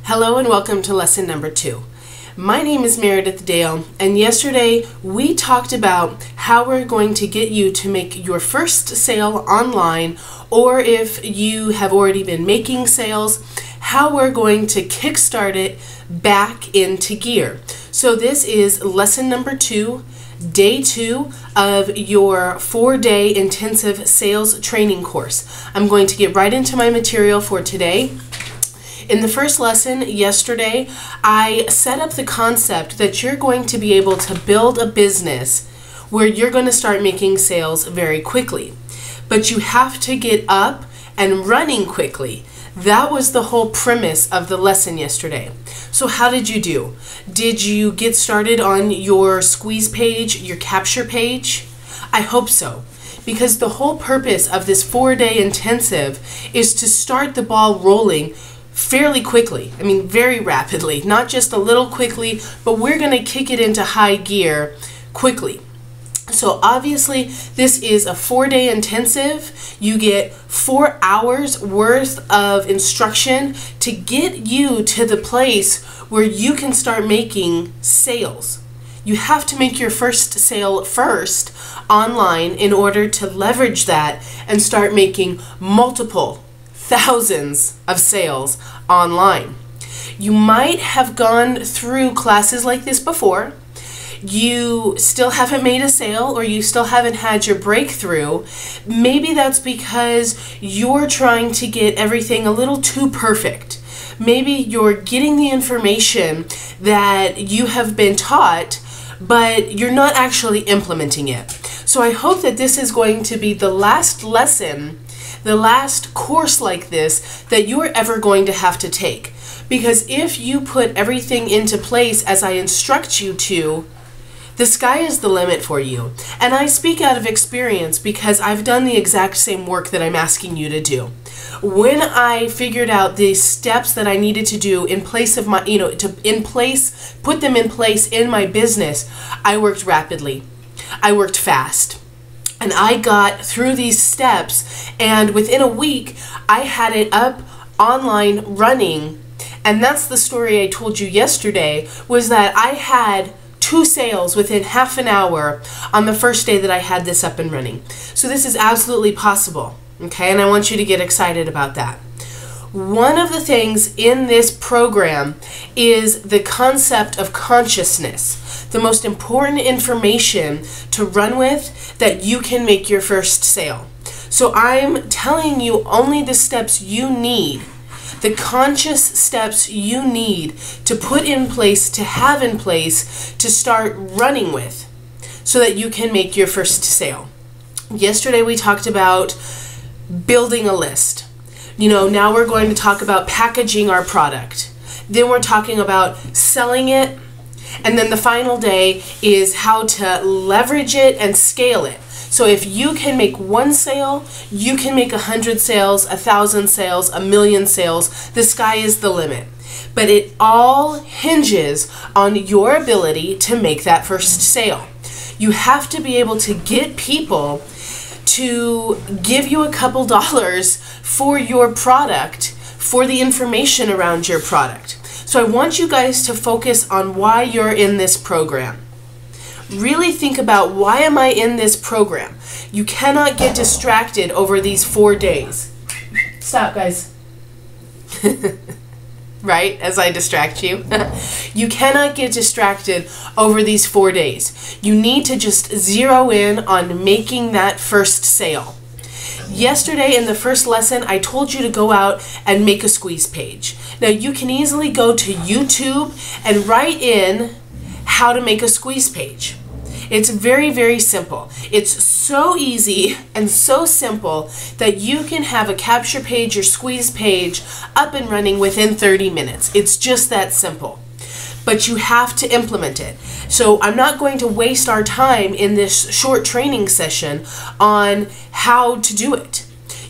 Hello and welcome to lesson number 2. My name is Meredith Dale, and yesterday we talked about how we're going to get you to make your first sale online, or if you have already been making sales, how we're going to kickstart it back into gear. So this is lesson number 2, day 2 of your 4-day intensive sales training course. I'm going to get right into my material for today. In the first lesson yesterday, I set up the concept that you're going to be able to build a business where you're going to start making sales very quickly. But you have to get up and running quickly. That was the whole premise of the lesson yesterday. So how did you do? Did you get started on your squeeze page, your capture page? I hope so. Because the whole purpose of this 4-day intensive is to start the ball rolling fairly quickly. I mean, very rapidly, not just a little quickly, but we're going to kick it into high gear quickly. So obviously this is a 4-day intensive. You get 4 hours worth of instruction to get you to the place where you can start making sales. You have to make your first sale first online in order to leverage that and start making multiple thousands of sales online. You might have gone through classes like this before. You still haven't made a sale, or you still haven't had your breakthrough. Maybe that's because you're trying to get everything a little too perfect. Maybe you're getting the information that you have been taught, but you're not actually implementing it. So I hope that this is going to be the last lesson, the last course like this that you're ever going to have to take. Because if you put everything into place as I instruct you to, the sky is the limit for you. And I speak out of experience because I've done the exact same work that I'm asking you to do. When I figured out the steps that I needed to do in place of my, put them in place in my business, I worked rapidly. I worked fast. And I got through these steps, and within a week, I had it up online running. And that's the story I told you yesterday, was that I had 2 sales within half an hour on the first day that I had this up and running. So this is absolutely possible, okay? And I want you to get excited about that. One of the things in this program is the concept of consciousness, the most important information to run with that you can make your first sale. So I'm telling you only the steps you need, the conscious steps you need to put in place, to have in place, to start running with so that you can make your first sale. Yesterday we talked about building a list. Now we're going to talk about packaging our product. Then we're talking about selling it. And then the final day is how to leverage it and scale it. So if you can make 1 sale, you can make 100 sales, 1,000 sales, 1,000,000 sales. The sky is the limit. But it all hinges on your ability to make that first sale. You have to be able to get people to give you a couple dollars for your product, for the information around your product. So I want you guys to focus on why you're in this program. Really think about, why am I in this program? You cannot get distracted over these 4 days. Stop, guys. Right? As I distract you. You cannot get distracted over these 4 days. You need to just zero in on making that first sale. Yesterday in the first lesson, I told you to go out and make a squeeze page. Now you can easily go to YouTube and write in how to make a squeeze page. It's very, very simple. It's so easy and so simple that you can have a capture page or squeeze page up and running within 30 minutes. It's just that simple. But you have to implement it. So I'm not going to waste our time in this short training session on how to do it.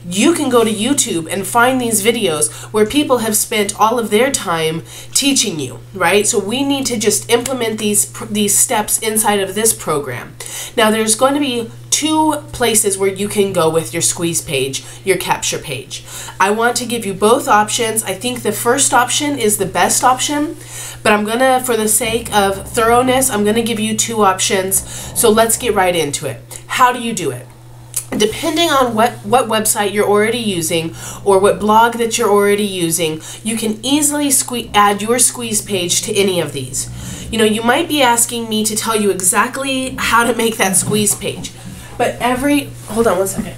you can go to YouTube and find these videos where people have spent all of their time teaching you, right? So we need to just implement these steps inside of this program. Now there's going to be two places where you can go with your squeeze page, your capture page. I want to give you both options. I think the first option is the best option, but I'm gonna, for the sake of thoroughness, I'm gonna give you two options. So let's get right into it. How do you do it? Depending on what website you're already using or what blog that you're already using, you can easily add your squeeze page to any of these. You know, you might be asking me to tell you exactly how to make that squeeze page, but hold on one second.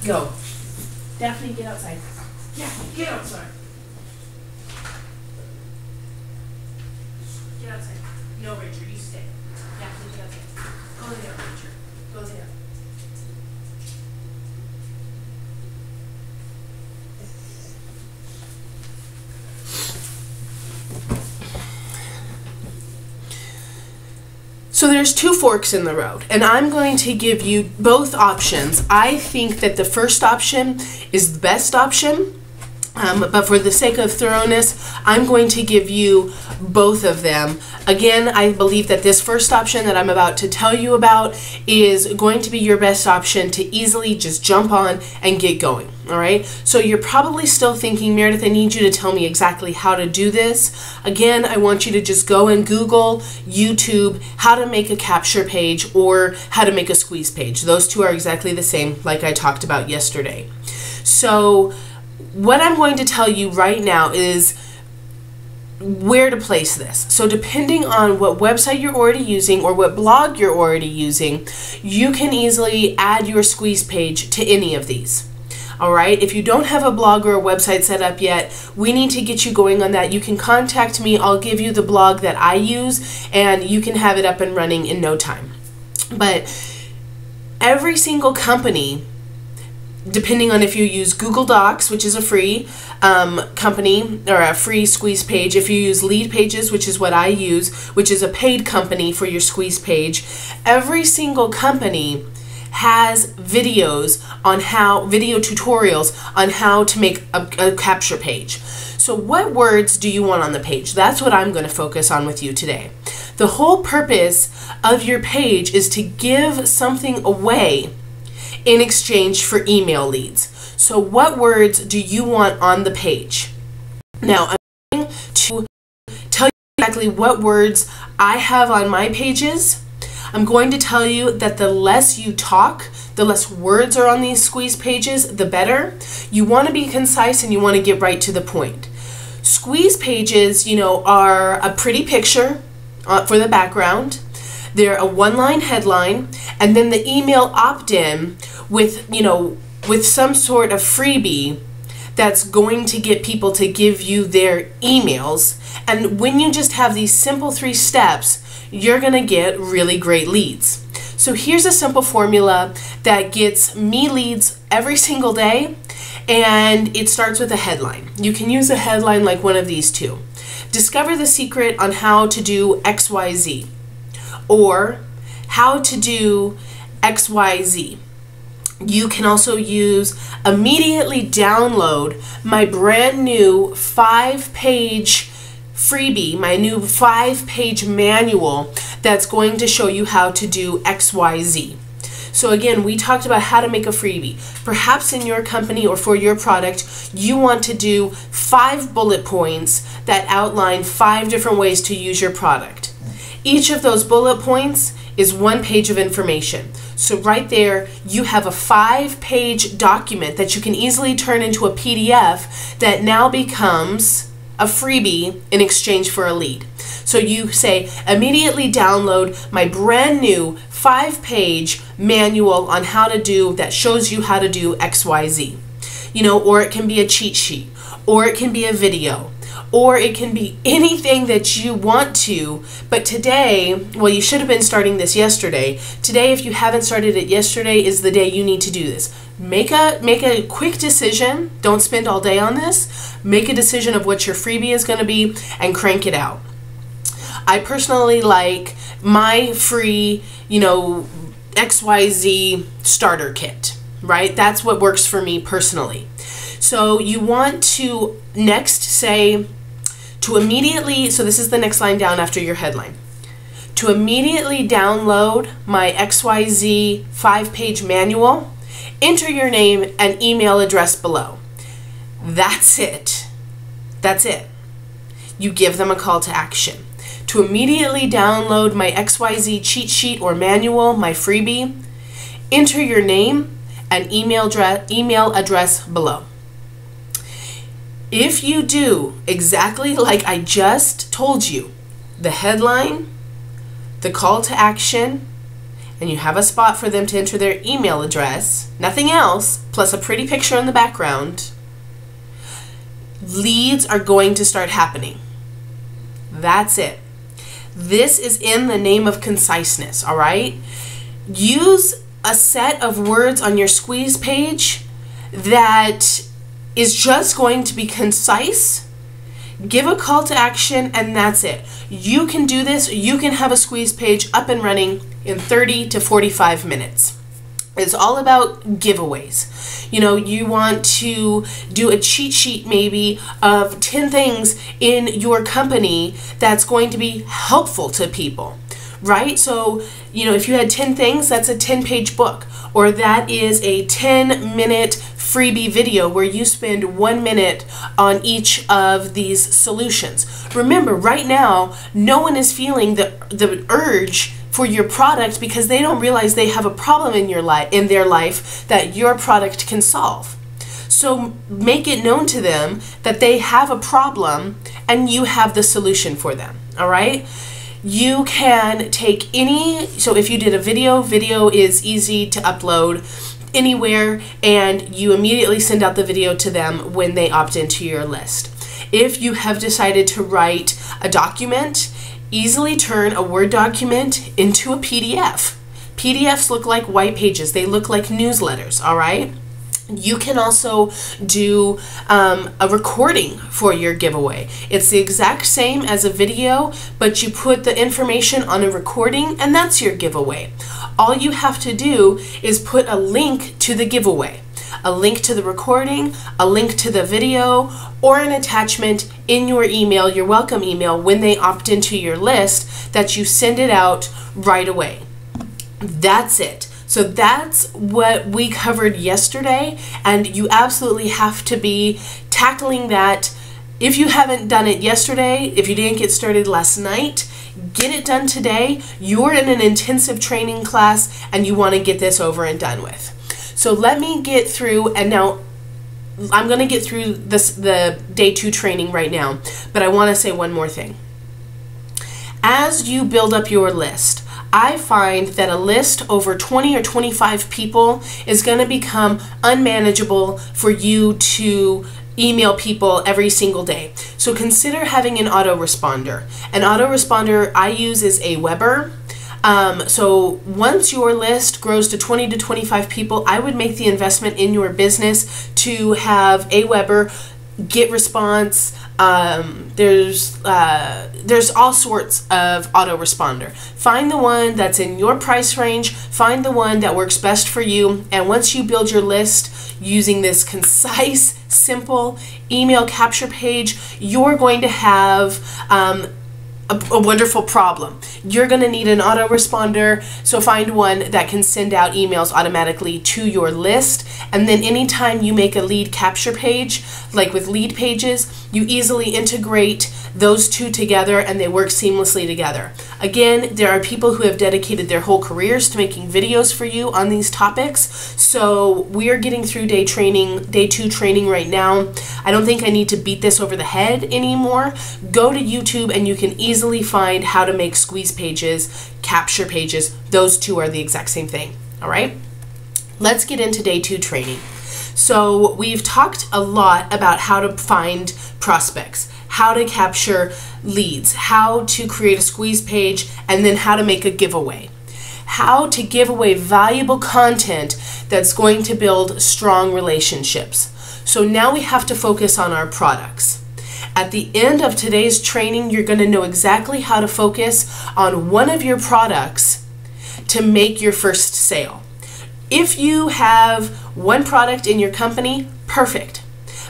Go. Daphne, get outside. Yeah, get outside. Get outside. No, Richard, you stay. Daphne, get outside. Go there, Richard. Go there. So there's two forks in the road, and I'm going to give you both options. I think that the first option is the best option, but for the sake of thoroughness, I'm going to give you both of them. Again, I believe that this first option that I'm about to tell you about is going to be your best option to easily just jump on and get going. All right, so you're probably still thinking, Meredith, I need you to tell me exactly how to do this. Again, I want you to just go and Google, YouTube, how to make a capture page or how to make a squeeze page. Those two are exactly the same, like I talked about yesterday. So what I'm going to tell you right now is where to place this. So depending on what website you're already using or what blog you're already using, you can easily add your squeeze page to any of these. All right, if you don't have a blog or a website set up yet, we need to get you going on that. You can contact me. I'll give you the blog that I use and you can have it up and running in no time. But every single company, depending on if you use Google Docs, which is a free company or a free squeeze page, if you use Lead Pages, which is what I use, which is a paid company for your squeeze page, every single company has video tutorials on how to make a capture page. So what words do you want on the page? That's what I'm going to focus on with you today. The whole purpose of your page is to give something away in exchange for email leads. So what words do you want on the page? Now I'm going to tell you exactly what words I have on my pages. I'm going to tell you that the less you talk, the less words are on these squeeze pages, the better. You want to be concise and you want to get right to the point. Squeeze pages, you know, are a pretty picture for the background. They're a one-line headline, and then the email opt-in with, you know, with some sort of freebie that's going to get people to give you their emails. And when you just have these simple 3 steps, you're going to get really great leads. So here's a simple formula that gets me leads every single day, and it starts with a headline. You can use a headline like one of these two. Discover the secret on how to do XYZ, or how to do XYZ. You can also use immediately download my brand new 5-page freebie, my new 5-page manual that's going to show you how to do XYZ. So again, we talked about how to make a freebie. Perhaps in your company or for your product, you want to do 5 bullet points that outline 5 different ways to use your product. Each of those bullet points is 1 page of information. So right there, you have a 5-page document that you can easily turn into a PDF that now becomes a freebie in exchange for a lead. So you say, immediately download my brand new 5-page manual on how to do, that shows you how to do XYZ. You know, or it can be a cheat sheet, or it can be a video, or it can be anything that you want to. But today, well, you should have been starting this yesterday. Today, if you haven't started it yesterday, is the day you need to do this. Make a quick decision. Don't spend all day on this. Make a decision of what your freebie is going to be and crank it out. I personally like my free, you know, XYZ starter kit. right? That's what works for me personally. So you want to next say to immediately, so this is the next line down after your headline, to immediately download my XYZ 5-page manual, enter your name and email address below. That's it. That's it. You give them a call to action. To immediately download my XYZ cheat sheet or manual, my freebie, enter your name and email address below. If you do exactly like I just told you, the headline, the call to action, and you have a spot for them to enter their email address, nothing else, plus a pretty picture in the background, leads are going to start happening. That's it. This is in the name of conciseness, all right? Use a set of words on your squeeze page that is just going to be concise. Give a call to action, and that's it. You can do this. You can have a squeeze page up and running in 30 to 45 minutes. It's all about giveaways. You know, you want to do a cheat sheet maybe of 10 things in your company that's going to be helpful to people, right? So, you know, if you had 10 things, that's a 10-page book, or that is a 10-minute freebie video where you spend 1 minute on each of these solutions. Remember, right now, no one is feeling the urge for your product because they don't realize they have a problem in their life that your product can solve. So make it known to them that they have a problem and you have the solution for them, all right? You can take so if you did a video is easy to upload anywhere, and you immediately send out the video to them when they opt into your list. If you have decided to write a document, easily turn a Word document into a PDF. PDFs look like white pages. They look like newsletters, all right? You can also do a recording for your giveaway. It's the exact same as a video, but you put the information on a recording, and that's your giveaway. All you have to do is put a link to the giveaway, a link to the recording, a link to the video, or an attachment in your email, your welcome email, when they opt into your list, that you send it out right away. That's it. So that's what we covered yesterday, and you absolutely have to be tackling that. If you haven't done it yesterday, if you didn't get started last night, get it done today. You're in an intensive training class and you want to get this over and done with. So let me get through, and now I'm going to get through the day 2 training right now, but I want to say one more thing. As you build up your list, I find that a list over 20 or 25 people is going to become unmanageable for you to email people every single day. So consider having an autoresponder. An autoresponder I use is Aweber. So once your list grows to 20 to 25 people, I would make the investment in your business to have Aweber, GetResponse. There's all sorts of autoresponder. Find the one that's in your price range, find the one that works best for you, and once you build your list using this concise, simple email capture page, you're going to have a wonderful problem. You're going to need an autoresponder, so find one that can send out emails automatically to your list, and then anytime you make a lead capture page, like with lead pages, you easily integrate those two together and they work seamlessly together. Again, there are people who have dedicated their whole careers to making videos for you on these topics, so we are getting through day 2 training right now. I don't think I need to beat this over the head anymore. Go to YouTube and you can easily find how to make squeeze pages, capture pages. Those two are the exact same thing, all right? Let's get into day 2 training. So we've talked a lot about how to find prospects, how to capture leads, how to create a squeeze page, and then how to make a giveaway. How to give away valuable content that's going to build strong relationships. So now we have to focus on our products. At the end of today's training, you're going to know exactly how to focus on one of your products to make your first sale. If you have one product in your company, perfect.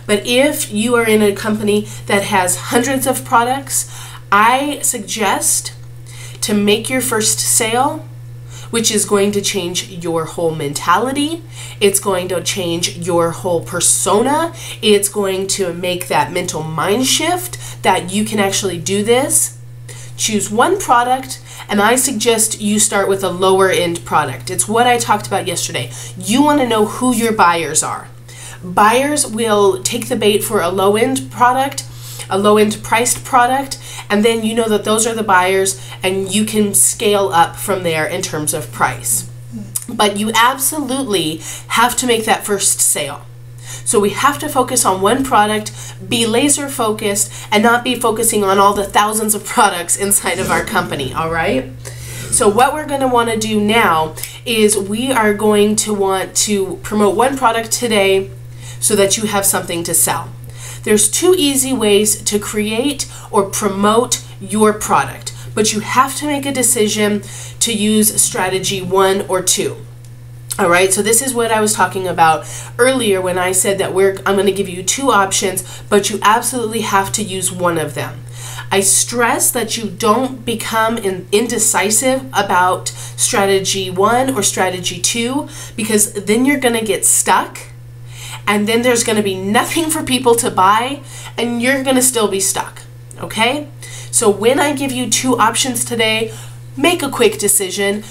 But if you are in a company that has hundreds of products, I suggest to make your first sale, which is going to change your whole mentality. It's going to change your whole persona. It's going to make that mental mind shift that you can actually do this. Choose one product, and I suggest you start with a lower end product. It's what I talked about yesterday. You want to know who your buyers are. Buyers will take the bait for a low end product, a low end priced product, and then you know that those are the buyers and you can scale up from there in terms of price. But you absolutely have to make that first sale. So we have to focus on one product, be laser focused, and not be focusing on all the thousands of products inside of our company, all right? So what we're going to want to do now is we are going to want to promote one product today so that you have something to sell. There's 2 easy ways to create or promote your product, but you have to make a decision to use strategy 1 or 2. All right, so this is what I was talking about earlier when I said that I'm going to give you 2 options, but you absolutely have to use one of them. I stress that you don't become indecisive about strategy 1 or strategy 2, because then you're going to get stuck. And then there's going to be nothing for people to buy, and you're going to still be stuck, okay? So when I give you 2 options today, make a quick decision.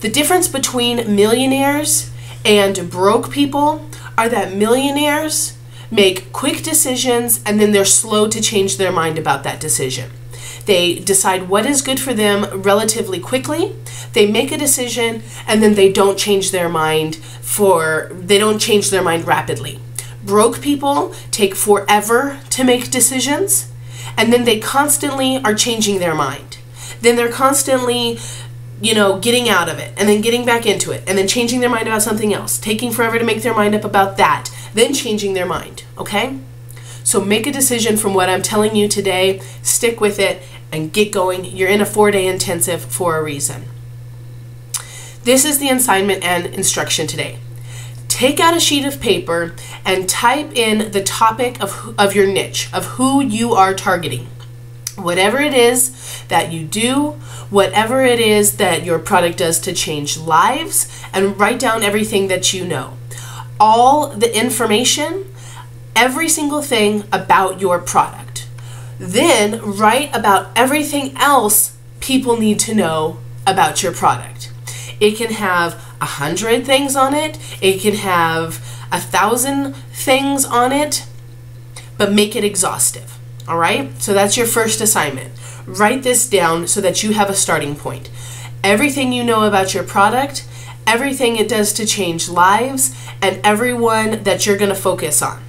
The difference between millionaires and broke people are that millionaires make quick decisions and then they're slow to change their mind about that decision. They decide what is good for them relatively quickly. They make a decision and then they don't change their mind rapidly. Broke people take forever to make decisions, and then they constantly are changing their mind. Then they're constantly, getting out of it and then getting back into it and then changing their mind about something else, taking forever to make their mind up about that, then changing their mind, okay? So make a decision from what I'm telling you today, stick with it, and get going. You're in a 4-day intensive for a reason. This is the assignment and instruction today. Take out a sheet of paper and type in the topic of your niche, of who you are targeting. Whatever it is that you do, whatever it is that your product does to change lives, and write down everything that you know. All the information, every single thing about your product. Then write about everything else people need to know about your product. It can have 100 things on it. It can have 1,000 things on it, but make it exhaustive. All right? So that's your first assignment. Write this down so that you have a starting point. Everything you know about your product, everything it does to change lives, and everyone that you're going to focus on.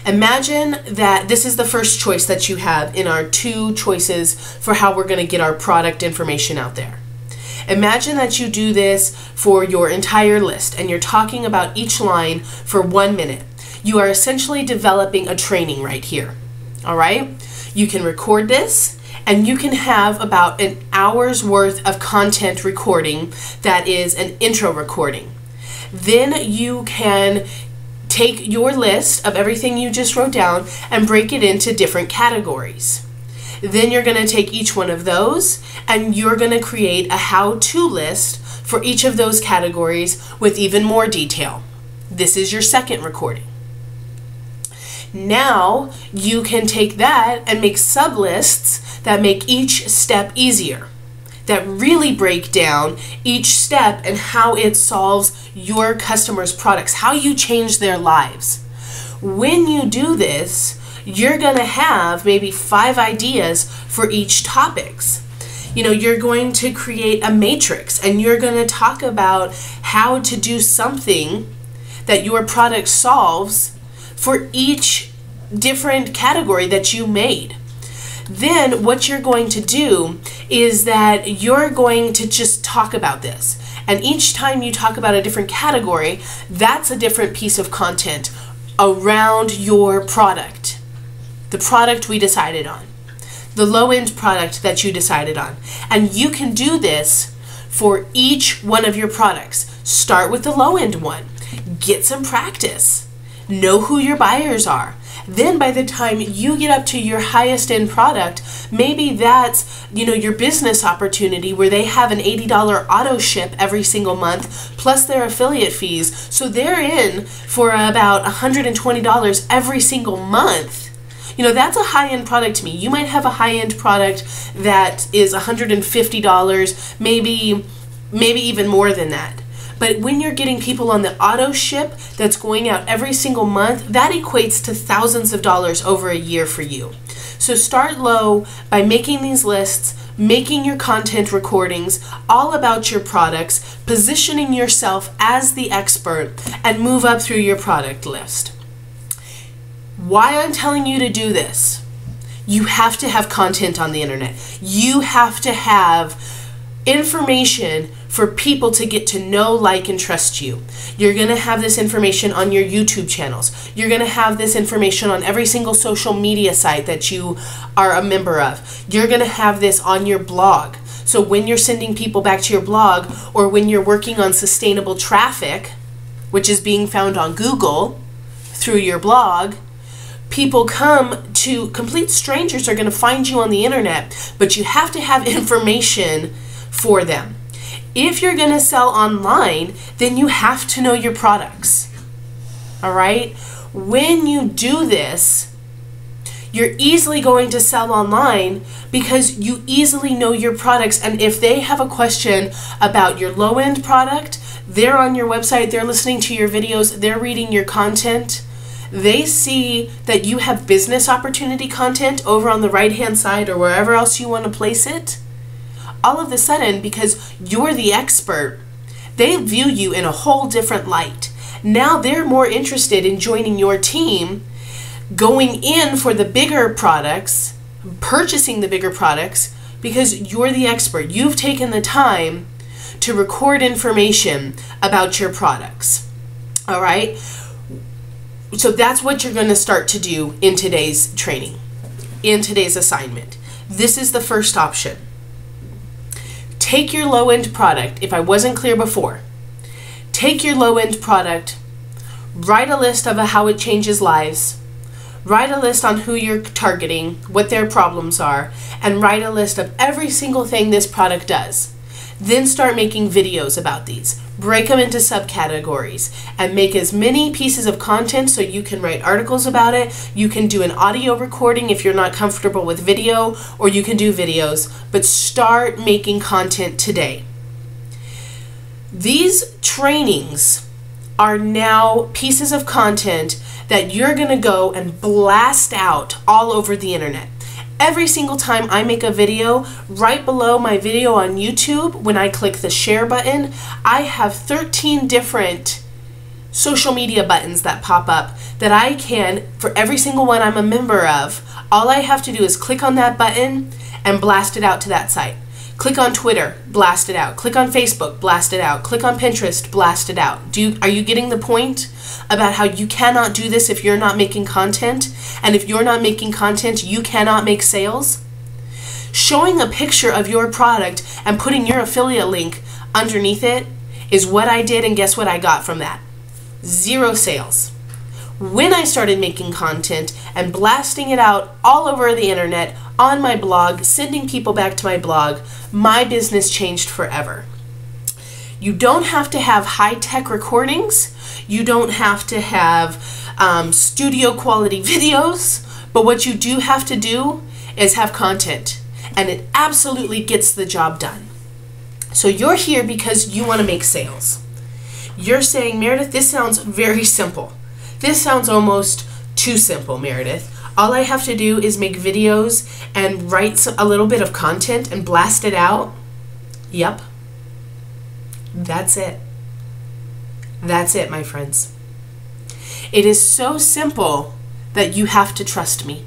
Imagine that this is the first choice that you have in our 2 choices for how we're going to get our product information out there. Imagine that you do this for your entire list and you're talking about each line for 1 minute. You are essentially developing a training right here. All right? You can record this and you can have about an hour's worth of content recording that is an intro recording. Then you can take your list of everything you just wrote down and break it into different categories. Then you're going to take each one of those and you're going to create a how-to list for each of those categories with even more detail. This is your second recording. Now you can take that and make sub-lists that make each step easier, that really break down each step and how it solves your customers' products, how you change their lives. When you do this, you're going to have maybe 5 ideas for each topics. You're going to create a matrix and you're going to talk about how to do something that your product solves for each different category that you made. Then what you're going to do is that you're going to just talk about this. And each time you talk about a different category, that's a different piece of content around your product. The product we decided on. The low-end product that you decided on. And you can do this for each one of your products. Start with the low-end one. Get some practice. Know who your buyers are. Then by the time you get up to your highest end product, maybe that's, your business opportunity where they have an $80 auto ship every single month plus their affiliate fees. So they're in for about $120 every single month. That's a high-end product to me. You might have a high-end product that is $150, maybe even more than that. But when you're getting people on the auto ship that's going out every single month, that equates to thousands of dollars over a year for you. So start low by making these lists, making your content recordings all about your products, positioning yourself as the expert, and move up through your product list. Why I'm telling you to do this: you have to have content on the internet. You have to have information for people to get to know, like, and trust you. You're going to have this information on your YouTube channels. You're going to have this information on every single social media site that you are a member of. You're going to have this on your blog. So when you're sending people back to your blog, or when you're working on sustainable traffic, which is being found on Google through your blog, people complete strangers are going to find you on the internet, but you have to have information for them. If you're going to sell online, then you have to know your products. All right? When you do this, you're easily going to sell online because you easily know your products. And if they have a question about your low-end product, they're on your website, they're listening to your videos, they're reading your content. They see that you have business opportunity content over on the right-hand side or wherever else you want to place it. All of a sudden, because you're the expert, they view you in a whole different light. Now they're more interested in joining your team, going in for the bigger products, purchasing the bigger products, because you're the expert. You've taken the time to record information about your products. All right? So that's what you're going to start to do in today's training, in today's assignment. This is the first option. Take your low-end product. If I wasn't clear before, take your low-end product, write a list of how it changes lives, write a list on who you're targeting, what their problems are, and write a list of every single thing this product does. Then start making videos about these. Break them into subcategories and make as many pieces of content so you can write articles about it. You can do an audio recording if you're not comfortable with video, or you can do videos, but start making content today. These trainings are now pieces of content that you're going to go and blast out all over the internet. Every single time I make a video, right below my video on YouTube, when I click the share button, I have 13 different social media buttons that pop up that I can, for every single one I'm a member of, all I have to do is click on that button and blast it out to that site. Click on Twitter, blast it out. Click on Facebook, blast it out. Click on Pinterest, blast it out. Are you getting the point about how you cannot do this if you're not making content? And if you're not making content, you cannot make sales? Showing a picture of your product and putting your affiliate link underneath it is what I did, and guess what I got from that? 0 sales. When I started making content and blasting it out all over the internet, on my blog, sending people back to my blog, my business changed forever. You don't have to have high-tech recordings. You don't have to have studio quality videos. But what you do have to do is have content. And it absolutely gets the job done. So you're here because you want to make sales. You're saying, Meredith, this sounds very simple. This sounds almost too simple, Meredith. All I have to do is make videos and write a little bit of content and blast it out. Yep. That's it. That's it, my friends. It is so simple that you have to trust me.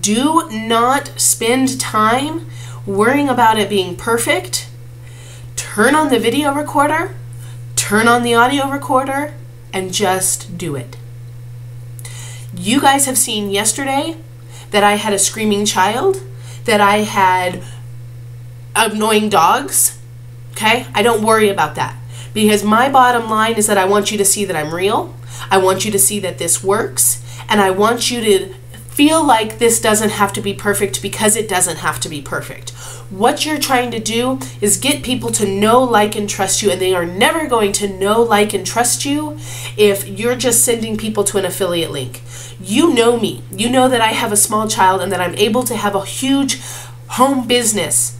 Do not spend time worrying about it being perfect. Turn on the video recorder, turn on the audio recorder, and just do it. You guys have seen yesterday that I had a screaming child, that I had annoying dogs Okay? I don't worry about that, because my bottom line is that I want you to see that I'm real. I want you to see that this works, and I want you to feel like this doesn't have to be perfect, because it doesn't have to be perfect. What you're trying to do is get people to know, like, and trust you, and they are never going to know, like, and trust you if you're just sending people to an affiliate link. You know me. You know that I have a small child and that I'm able to have a huge home business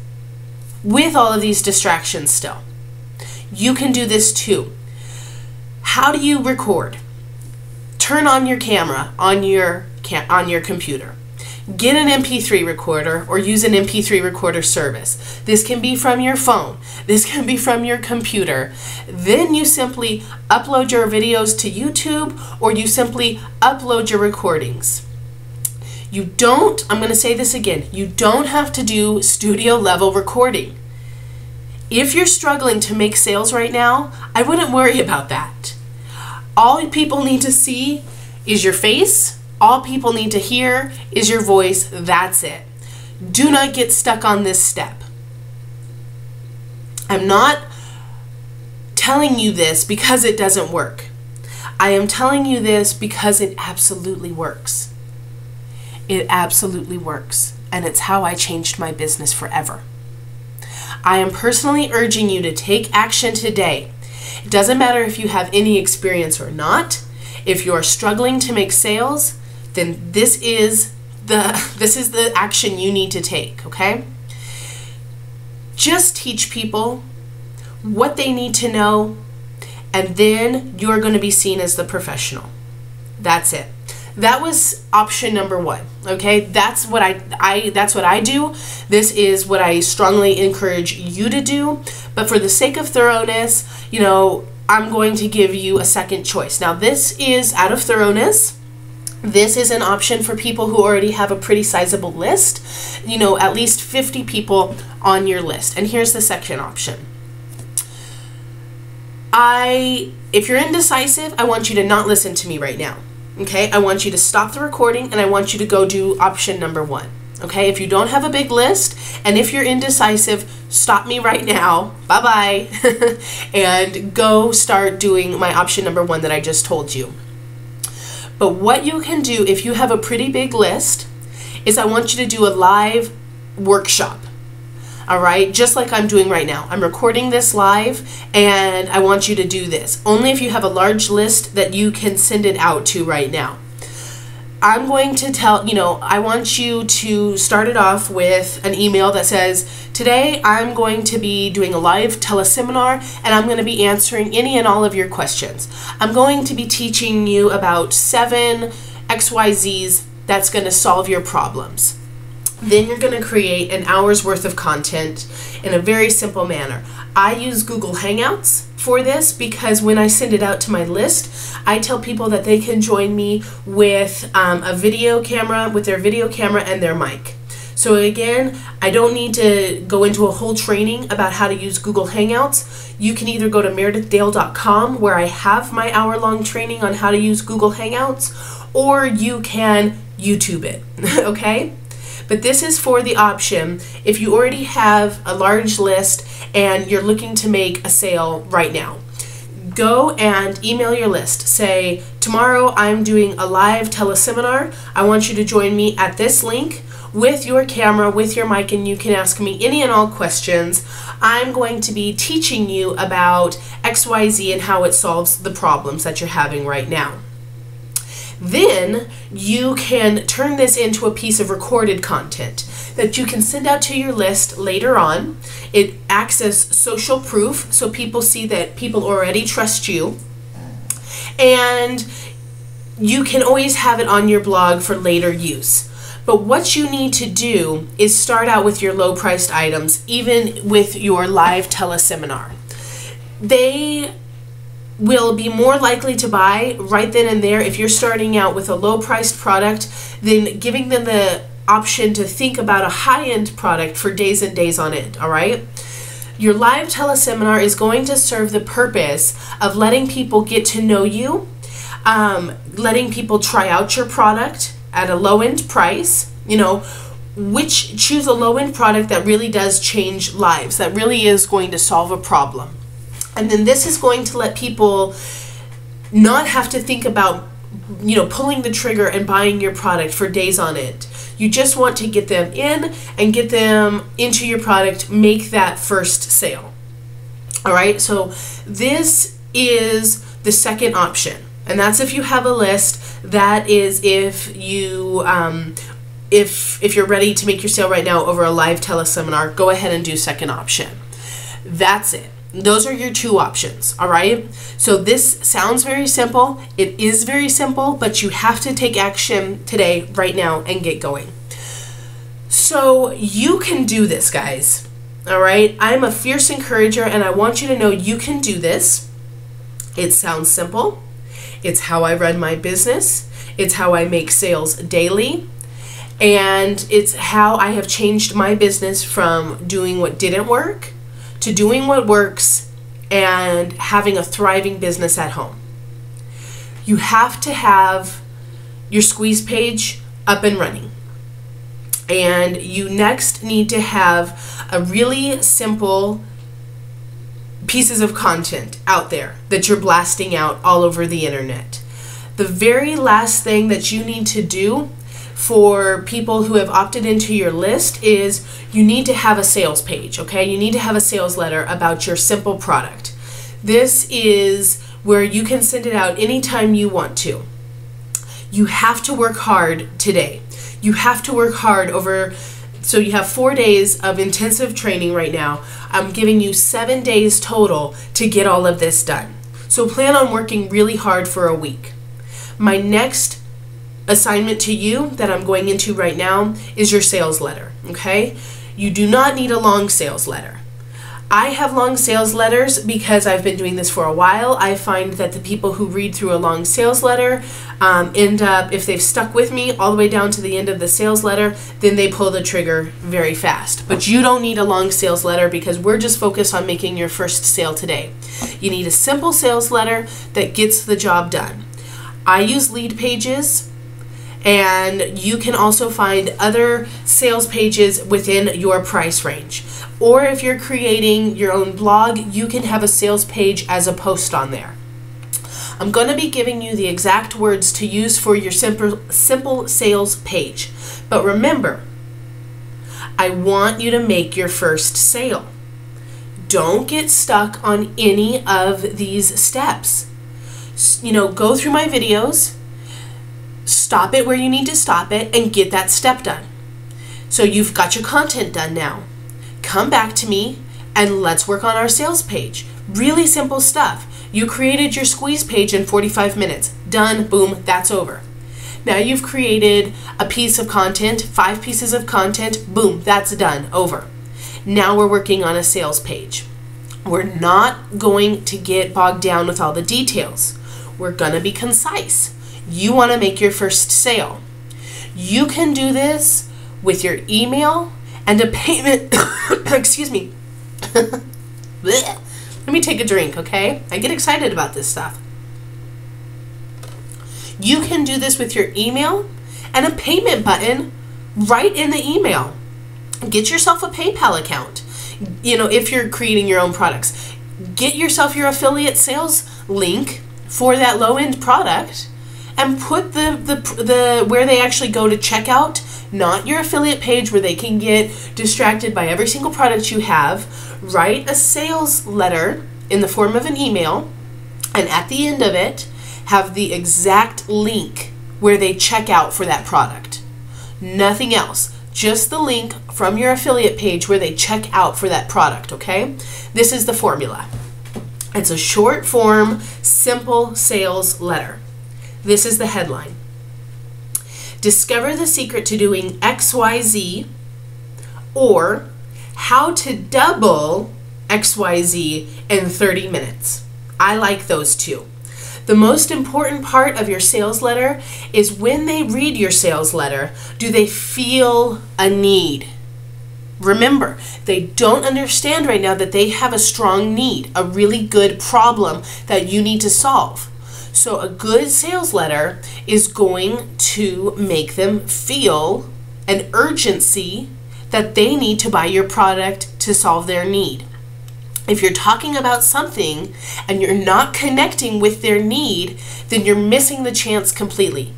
with all of these distractions still. You can do this too. How do you record? Turn on your camera on your computer. Get an MP3 recorder or use an MP3 recorder service. This can be from your phone. This can be from your computer. Then you simply upload your videos to YouTube, or you simply upload your recordings. You don't, I'm going to say this again, you don't have to do studio level recording. If you're struggling to make sales right now, I wouldn't worry about that. All people need to see is your face. All people need to hear is your voice. That's it. Do not get stuck on this step. I'm not telling you this because it doesn't work. I am telling you this because it absolutely works. It absolutely works. And it's how I changed my business forever. I am personally urging you to take action today. It doesn't matter if you have any experience or not. If you are struggling to make sales, then this is the action you need to take, okay? Just teach people what they need to know, and then you're going to be seen as the professional. That's it. That was option number 1, okay? That's what I do. This is what I strongly encourage you to do. But for the sake of thoroughness, you know, I'm going to give you a second choice. Now, this is out of thoroughness. This is an option for people who already have a pretty sizable list, you know, at least 50 people on your list. And here's the second option. If you're indecisive, I want you to not listen to me right now. Okay, I want you to stop the recording and I want you to go do option number 1. Okay, if you don't have a big list and if you're indecisive, stop me right now. Bye-bye. And go start doing my option number 1 that I just told you. But what you can do if you have a pretty big list is I want you to do a live workshop. All right, just like I'm doing right now. I'm recording this live and I want you to do this. Only if you have a large list that you can send it out to right now. I'm going to I want you to start it off with an email that says, today I'm going to be doing a live teleseminar and I'm going to be answering any and all of your questions. I'm going to be teaching you about 7 XYZs that's going to solve your problems. Then you're going to create an hour's worth of content in a very simple manner. I use Google Hangouts for this because when I send it out to my list, I tell people that they can join me with a video camera, with their video camera and their mic. So again, I don't need to go into a whole training about how to use Google Hangouts. You can either go to meredithdale.com where I have my hour-long training on how to use Google Hangouts, or you can YouTube it, okay? But this is for the option if you already have a large list and you're looking to make a sale right now. Go and email your list. Say, tomorrow I'm doing a live teleseminar. I want you to join me at this link with your camera, with your mic, and you can ask me any and all questions. I'm going to be teaching you about XYZ and how it solves the problems that you're having right now. Then you can turn this into a piece of recorded content that you can send out to your list later on. It acts as social proof, so people see that people already trust you. And you can always have it on your blog for later use. But what you need to do is start out with your low-priced items, even with your live teleseminar. They will be more likely to buy right then and there if you're starting out with a low-priced product than giving them the option to think about a high-end product for days and days on end, all right? Your live teleseminar is going to serve the purpose of letting people get to know you, letting people try out your product at a low-end price. You know, choose a low-end product that really does change lives, that really is going to solve a problem. And then this is going to let people not have to think about, you know, pulling the trigger and buying your product for days on end. You just want to get them in and get them into your product, make that first sale. All right, so this is the second option, and that's if you have a list. That is if you if you're ready to make your sale right now over a live teleseminar, go ahead and do second option. That's it. Those are your two options, all right? So this sounds very simple. It is very simple, but you have to take action today, right now, and get going. So you can do this, guys, all right? I'm a fierce encourager, and I want you to know you can do this. It sounds simple. It's how I run my business. It's how I make sales daily. And it's how I have changed my business from doing what didn't work to doing what works and having a thriving business at home. You have to have your squeeze page up and running. And you next need to have a really simple pieces of content out there that you're blasting out all over the internet. The very last thing that you need to do for people who have opted into your list is you need to have a sales page, okay? You need to have a sales letter about your simple product. This is where you can send it out anytime you want to. You have to work hard today. You have to work hard so you have 4 days of intensive training right now. I'm giving you 7 days total to get all of this done. So plan on working really hard for a week. My next assignment to you that I'm going into right now is your sales letter, okay? You do not need a long sales letter. I have long sales letters because I've been doing this for a while. I find that the people who read through a long sales letter end up, if they've stuck with me all the way down to the end of the sales letter, then they pull the trigger very fast. But you don't need a long sales letter because we're just focused on making your first sale today. You need a simple sales letter that gets the job done. I use Lead Pages, and you can also find other sales pages within your price range. Or if you're creating your own blog, you can have a sales page as a post on there. I'm going to be giving you the exact words to use for your simple sales page. But remember, I want you to make your first sale. Don't get stuck on any of these steps. You know, go through my videos, stop it where you need to stop it, and get that step done. So you've got your content done now. Come back to me and let's work on our sales page. Really simple stuff. You created your squeeze page in 45 minutes. Done, boom, that's over. Now you've created a piece of content, 5 pieces of content, boom, that's done, over. Now we're working on a sales page. We're not going to get bogged down with all the details. We're gonna be concise. You want to make your first sale. You can do this with your email and a payment. Excuse me. Let me take a drink, okay? I get excited about this stuff. You can do this with your email and a payment button right in the email. Get yourself a PayPal account. You know, if you're creating your own products, get yourself your affiliate sales link for that low-end product, and put the where they actually go to checkout, not your affiliate page where they can get distracted by every single product you have. Write a sales letter in the form of an email, and at the end of it, have the exact link where they check out for that product. Nothing else. Just the link from your affiliate page where they check out for that product, okay? This is the formula. It's a short form, simple sales letter. This is the headline. Discover the secret to doing XYZ, or how to double XYZ in 30 minutes. I like those two. The most important part of your sales letter is when they read your sales letter, do they feel a need? Remember, they don't understand right now that they have a strong need, a really good problem that you need to solve. So a good sales letter is going to make them feel an urgency that they need to buy your product to solve their need. If you're talking about something and you're not connecting with their need, then you're missing the chance completely.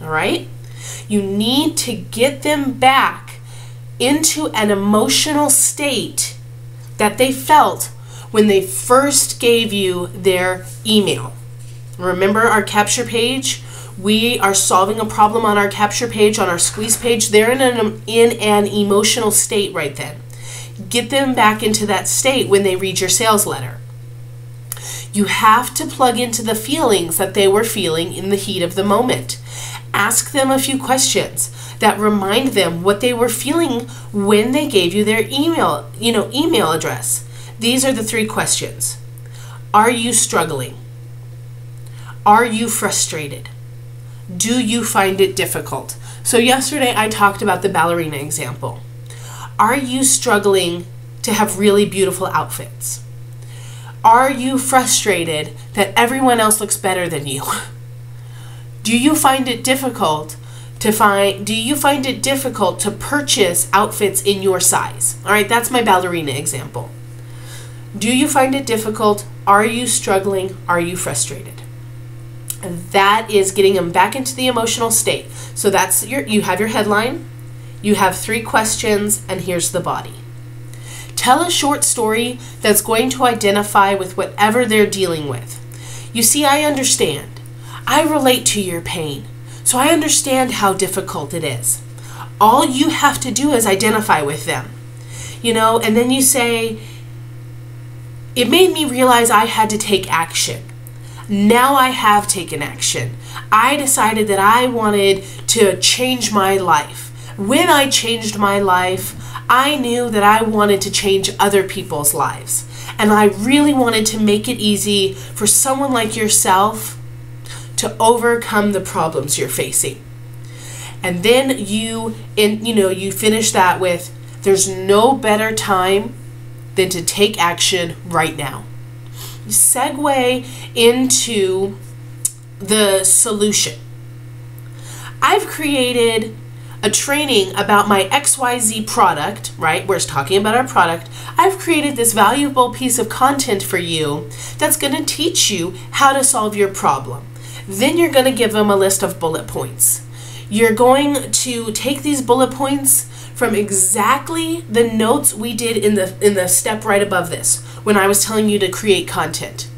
All right? You need to get them back into an emotional state that they felt when they first gave you their email. Remember our capture page? We are solving a problem on our capture page, on our squeeze page. They're in an emotional state right then. Get them back into that state when they read your sales letter. You have to plug into the feelings that they were feeling in the heat of the moment. Ask them a few questions that remind them what they were feeling when they gave you their email address. These are the 3 questions. Are you struggling? Are you frustrated? Do you find it difficult? So yesterday I talked about the ballerina example. Are you struggling to have really beautiful outfits? Are you frustrated that everyone else looks better than you? Do you find it difficult to purchase outfits in your size? All right, that's my ballerina example. Do you find it difficult? Are you struggling? Are you frustrated? That is getting them back into the emotional state. So that's you have your headline, you have 3 questions, and here's the body. Tell a short story that's going to identify with whatever they're dealing with. You see, I understand. I relate to your pain. So I understand how difficult it is. All you have to do is identify with them. And then you say, it made me realize I had to take action. Now I have taken action. I decided that I wanted to change my life. When I changed my life, I knew that I wanted to change other people's lives. And I really wanted to make it easy for someone like yourself to overcome the problems you're facing. And then you finish that with, there's no better time than to take action right now. Segue into the solution. I've created a training about my XYZ product, right? We're talking about our product. I've created this valuable piece of content for you that's going to teach you how to solve your problem. Then you're going to give them a list of bullet points. You're going to take these bullet points from exactly the notes we did in the step right above this, when I was telling you to create content.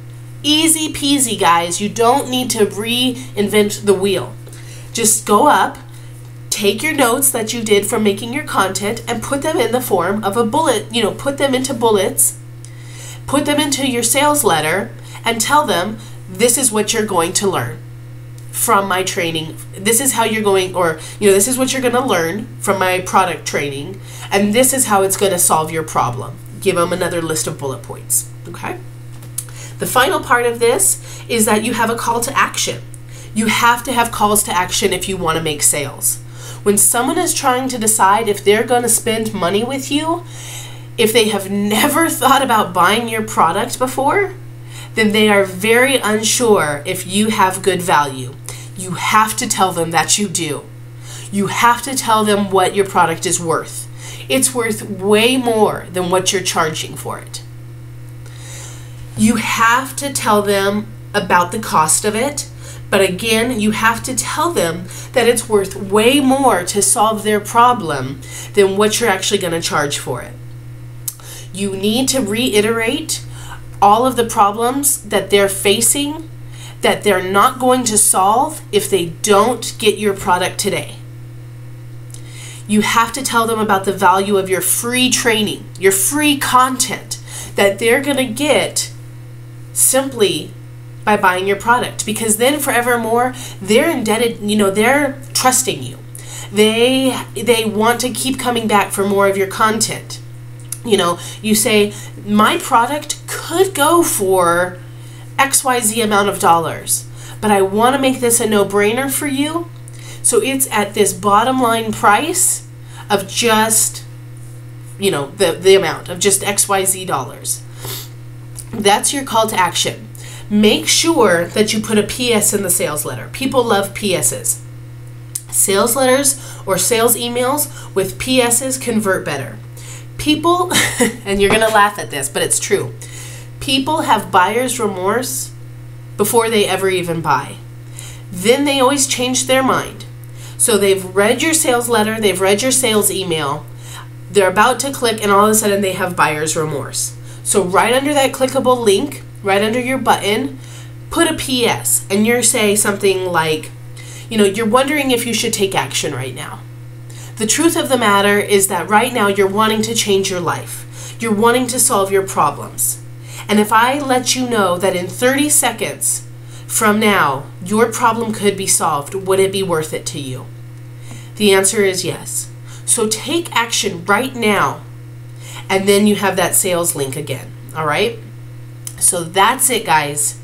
Easy peasy, guys. You don't need to reinvent the wheel. Just go up, take your notes that you did from making your content, and put them in the form of a bullet, put them into bullets, put them into your sales letter, and tell them, this is what you're going to learn from my training. This is how you're going, this is what you're going to learn from my product training, and this is how it's going to solve your problem. Give them another list of bullet points, okay? The final part of this is that you have a call to action. You have to have calls to action if you want to make sales. When someone is trying to decide if they're going to spend money with you, if they have never thought about buying your product before, then they are very unsure if you have good value. You have to tell them that you do. You have to tell them what your product is worth. It's worth way more than what you're charging for it. You have to tell them about the cost of it, but again, you have to tell them that it's worth way more to solve their problem than what you're actually going to charge for it. You need to reiterate all of the problems that they're facing that they're not going to solve if they don't get your product today. You have to tell them about the value of your free training, your free content that they're going to get simply by buying your product, because then forevermore they're indebted, they're trusting you. They want to keep coming back for more of your content. You say, my product could go for XYZ amount of dollars, but I want to make this a no-brainer for you. So it's at this bottom line price of just, the amount of just XYZ dollars. That's your call to action. Make sure that you put a PS in the sales letter. People love PSs. Sales letters or sales emails with PSs convert better. People, and you're going to laugh at this, but it's true. People have buyer's remorse before they ever even buy. Then they always change their mind. So they've read your sales letter, they've read your sales email, they're about to click, and all of a sudden they have buyer's remorse. So right under that clickable link, right under your button, put a PS, and you say something like, you're wondering if you should take action right now. The truth of the matter is that right now you're wanting to change your life. You're wanting to solve your problems. And if I let you know that in 30 seconds from now, your problem could be solved, would it be worth it to you? The answer is yes. So take action right now, and then you have that sales link again, all right? So that's it, guys.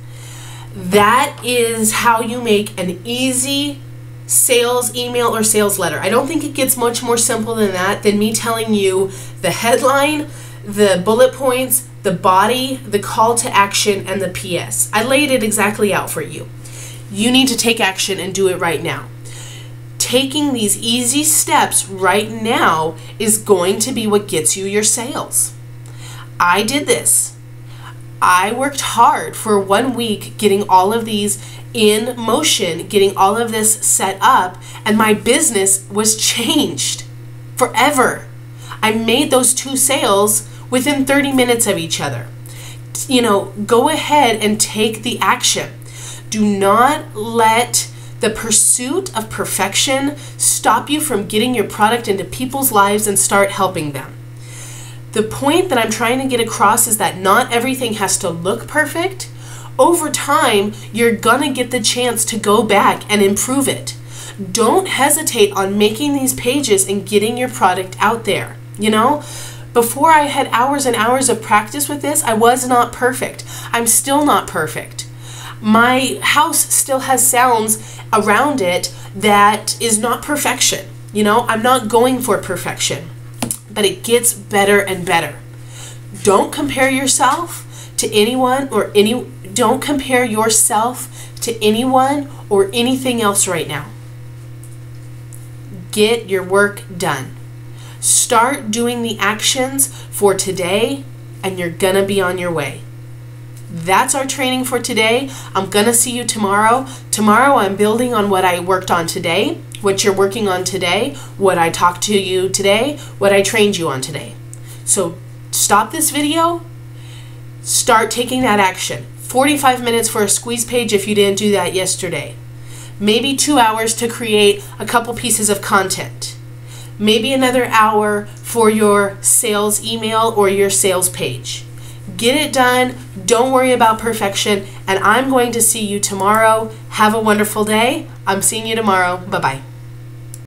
That is how you make an easy sales email or sales letter. I don't think it gets much more simple than that, than me telling you the headline, the bullet points, the body, the call to action, and the PS. I laid it exactly out for you. You need to take action and do it right now. Taking these easy steps right now is going to be what gets you your sales. I did this. I worked hard for 1 week getting all of these in motion, getting all of this set up, and my business was changed forever. I made those 2 sales within 30 minutes of each other. Go ahead and take the action. Do not let the pursuit of perfection stop you from getting your product into people's lives and start helping them. The point that I'm trying to get across is that not everything has to look perfect. Over time, you're gonna get the chance to go back and improve it. Don't hesitate on making these pages and getting your product out there. Before I had hours and hours of practice with this, I was not perfect. I'm still not perfect. My house still has sounds around it that is not perfection. I'm not going for perfection, but it gets better and better. Don't compare yourself to anyone don't compare yourself to anyone or anything else right now. Get your work done. Start doing the actions for today, and you're gonna be on your way. That's our training for today. I'm gonna see you tomorrow. Tomorrow I'm building on what I worked on today, what you're working on today, what I talked to you today, what I trained you on today. So stop this video, start taking that action. 45 minutes for a squeeze page if you didn't do that yesterday. Maybe 2 hours to create a couple pieces of content. Maybe another hour for your sales email or your sales page. Get it done. Don't worry about perfection. And I'm going to see you tomorrow. Have a wonderful day. I'm seeing you tomorrow. Bye-bye.